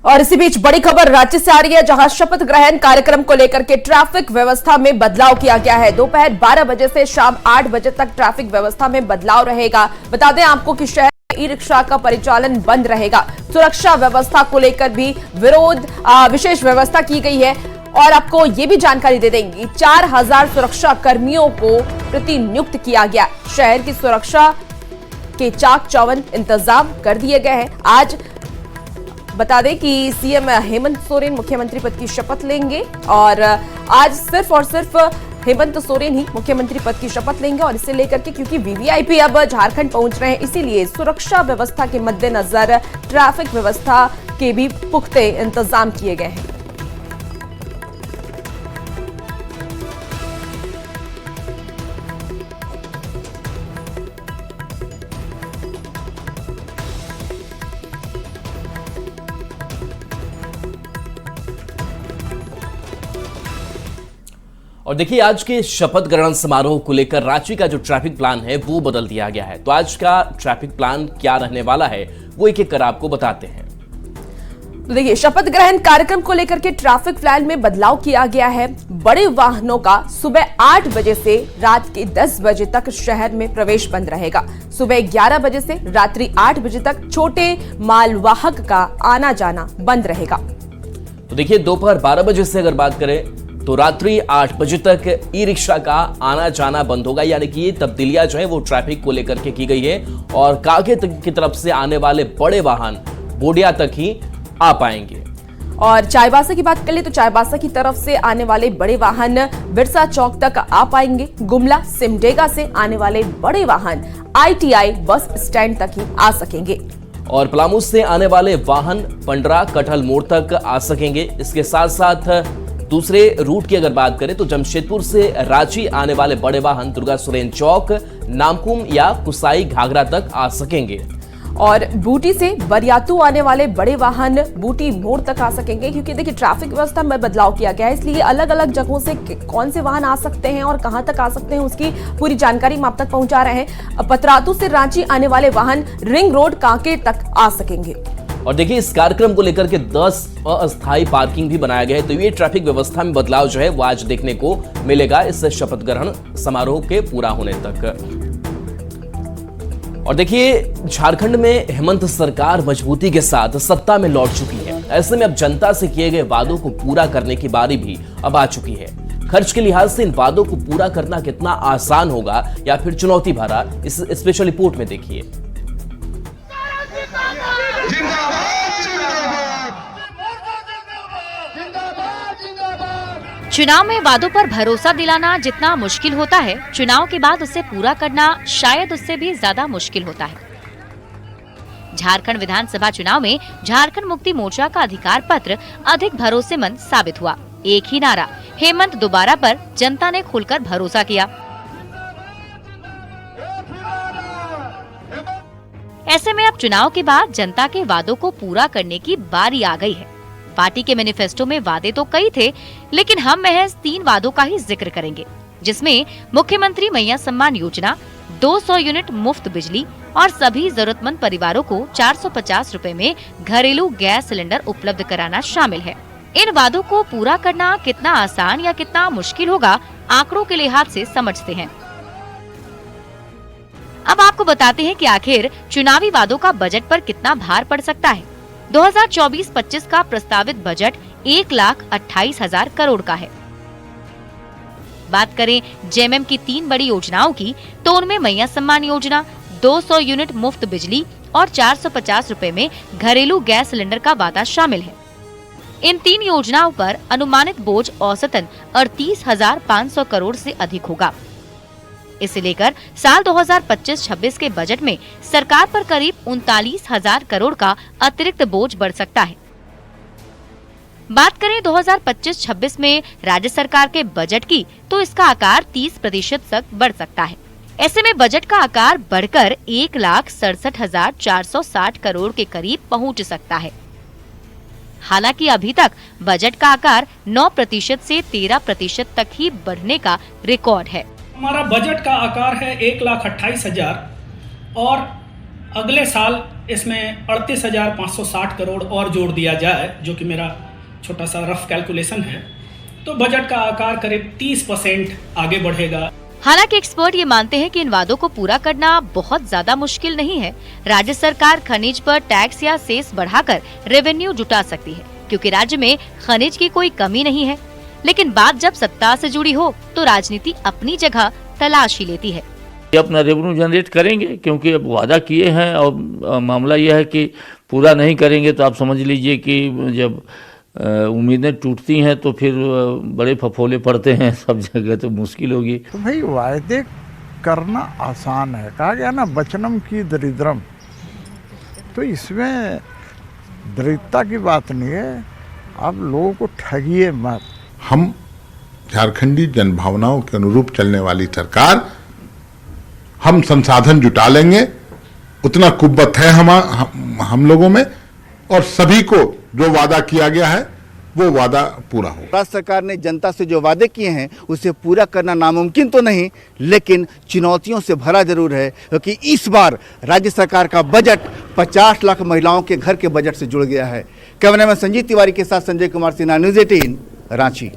और इसी बीच बड़ी खबर राज्य से आ रही है, जहां शपथ ग्रहण कार्यक्रम को लेकर के ट्रैफिक व्यवस्था में बदलाव किया गया है। दोपहर 12 बजे से शाम 8 बजे तक ट्रैफिक व्यवस्था में बदलाव रहेगा। बता दें आपको कि शहर में ई रिक्शा का परिचालन बंद रहेगा। सुरक्षा व्यवस्था को लेकर भी विशेष व्यवस्था की गई है। और आपको ये भी जानकारी दे देंगे, 4000 सुरक्षा कर्मियों को प्रतिनियुक्त किया गया। शहर की सुरक्षा के चाक चौबंद इंतजाम कर दिए गए हैं। आज बता दें कि सीएम हेमंत सोरेन मुख्यमंत्री पद की शपथ लेंगे और आज सिर्फ और सिर्फ हेमंत सोरेन ही मुख्यमंत्री पद की शपथ लेंगे। और इसे लेकर के क्योंकि वीवीआईपी अब झारखंड पहुंच रहे हैं, इसीलिए सुरक्षा व्यवस्था के मद्देनजर ट्रैफिक व्यवस्था के भी पुख्ते इंतजाम किए गए हैं। और देखिए, आज के शपथ ग्रहण समारोह को लेकर रांची का जो ट्रैफिक प्लान है वो बदल दिया गया है। तो आज का ट्रैफिक प्लान क्या रहने वाला है वो एक एक कर आपको बताते हैं। तो देखिए, शपथ ग्रहण कार्यक्रम को लेकर के ट्रैफिक प्लान में बदलाव किया गया है। बड़े वाहनों का सुबह 8 बजे से रात के 10 बजे तक शहर में प्रवेश बंद रहेगा। सुबह 11 बजे से रात्रि 8 बजे तक छोटे मालवाहक का आना जाना बंद रहेगा। तो देखिए, दोपहर 12 बजे से अगर बात करें तो रात्रि 8 बजे तक ई रिक्शा का आना जाना बंद होगा। यानी कि ये तब्दीलियां जो है वो ट्रैफिक को लेकर के की गई है और कांके की तरफ से आने वाले बड़े वाहन बोडिया तक ही आ पाएंगे। और चाईबासा की बात कर ले तो चाईबासा की तरफ से आने वाले बड़े वाहन बिरसा चौक तक आ पाएंगे। गुमला सिमडेगा से आने वाले बड़े वाहन आईटीआई बस स्टैंड तक ही आ सकेंगे। और पलामू से आने वाले वाहन पंडरा कटहल मोड़ तक आ सकेंगे। इसके साथ साथ दूसरे रूट की अगर बात करें तो जमशेदपुर से रांची आने वाले बड़े वाहन दुर्गा सुरेन चौक, नामकुम या कुसाई घाघरा तक आ सकेंगे। और बूटी से बरियातू आने वाले बड़े वाहन बूटी मोड़ तक आ सकेंगे। क्योंकि देखिए, ट्रैफिक व्यवस्था में बदलाव किया गया है, इसलिए अलग अलग जगहों से कौन से वाहन आ सकते हैं और कहां तक आ सकते हैं उसकी पूरी जानकारी हम आप तक पहुंचा रहे हैं। पतरातू से रांची आने वाले वाहन रिंग रोड कांके तक आ सकेंगे। और देखिए, इस कार्यक्रम को लेकर के 10 अस्थायी पार्किंग भी बनाया गया है। तो ये ट्रैफिक व्यवस्था में बदलाव जो है वो आज देखने को मिलेगा इस शपथ ग्रहण समारोह के पूरा होने तक। और देखिए, झारखंड में हेमंत सरकार मजबूती के साथ सत्ता में लौट चुकी है। ऐसे में अब जनता से किए गए वादों को पूरा करने की बारी भी अब आ चुकी है। खर्च के लिहाज से इन वादों को पूरा करना कितना आसान होगा या फिर चुनौती भरा, इस स्पेशल रिपोर्ट में देखिए। चुनाव में वादों पर भरोसा दिलाना जितना मुश्किल होता है, चुनाव के बाद उसे पूरा करना शायद उससे भी ज्यादा मुश्किल होता है। झारखंड विधानसभा चुनाव में झारखंड मुक्ति मोर्चा का अधिकार पत्र अधिक भरोसेमंद साबित हुआ। एक ही नारा हेमंत दोबारा पर जनता ने खुलकर भरोसा किया। ऐसे में अब चुनाव के बाद जनता के वादों को पूरा करने की बारी आ गई है। पार्टी के मैनिफेस्टो में वादे तो कई थे, लेकिन हम महज 3 वादों का ही जिक्र करेंगे, जिसमें मुख्यमंत्री मैया सम्मान योजना, 200 यूनिट मुफ्त बिजली और सभी जरूरतमंद परिवारों को 450 रुपए में घरेलू गैस सिलेंडर उपलब्ध कराना शामिल है। इन वादों को पूरा करना कितना आसान या कितना मुश्किल होगा, आंकड़ों के लिहाज से समझते हैं। अब आपको बताते हैं कि आखिर चुनावी वादों का बजट पर कितना भार पड़ सकता है। 2024-25 का प्रस्तावित बजट 1,28,000 करोड़ का है। बात करें जेएमएम की 3 बड़ी योजनाओं की, तो उनमें मैया सम्मान योजना, 200 यूनिट मुफ्त बिजली और 450 रुपए में घरेलू गैस सिलेंडर का वादा शामिल है। इन 3 योजनाओं पर अनुमानित बोझ औसतन 38,500 करोड़ से अधिक होगा। इसे लेकर साल 2025-26 के बजट में सरकार पर करीब 39,000 करोड़ का अतिरिक्त बोझ बढ़ सकता है। बात करें 2025-26 में राज्य सरकार के बजट की, तो इसका आकार 30% तक बढ़ सकता है। ऐसे में बजट का आकार बढ़कर 1,67,460 करोड़ के करीब पहुंच सकता है। हालांकि अभी तक बजट का आकार 9% से 13% तक ही बढ़ने का रिकॉर्ड है। हमारा बजट का आकार है 1,28,000 और अगले साल इसमें 38,560 करोड़ और जोड़ दिया जाए, जो कि मेरा छोटा सा रफ कैलकुलेशन है, तो बजट का आकार करीब 30% आगे बढ़ेगा। हालांकि एक्सपर्ट ये मानते हैं कि इन वादों को पूरा करना बहुत ज्यादा मुश्किल नहीं है। राज्य सरकार खनिज पर टैक्स या सेस बढ़ाकर रेवेन्यू जुटा सकती है, क्योंकि राज्य में खनिज की कोई कमी नहीं है। लेकिन बात जब सत्ता से जुड़ी हो तो राजनीति अपनी जगह तलाश ही लेती है। ये अपना रेवेन्यू जनरेट करेंगे, क्योंकि अब वादा किए हैं और मामला यह है कि पूरा नहीं करेंगे तो आप समझ लीजिए कि जब उम्मीदें टूटती हैं तो फिर बड़े फफोले पड़ते हैं सब जगह, तो मुश्किल होगी। तो भाई वायदे करना आसान है, कहा गया ना वचनम की दरिद्रम, तो इसमें दरिद्रता की बात नहीं है, आप लोगों को ठगिए मत। हम झारखंडी जनभावनाओं के अनुरूप चलने वाली सरकार, हम संसाधन जुटा लेंगे, उतना कुव्वत है हम लोगों में, और सभी को जो वादा किया गया है वो वादा पूरा हो। राज्य सरकार ने जनता से जो वादे किए हैं उसे पूरा करना नामुमकिन तो नहीं, लेकिन चुनौतियों से भरा जरूर है, क्योंकि इस बार राज्य सरकार का बजट 50 लाख महिलाओं के घर के बजट से जुड़ गया है। कैमरामैन संजीत तिवारी के साथ संजय कुमार सिन्हा, न्यूज़ 18 रांची।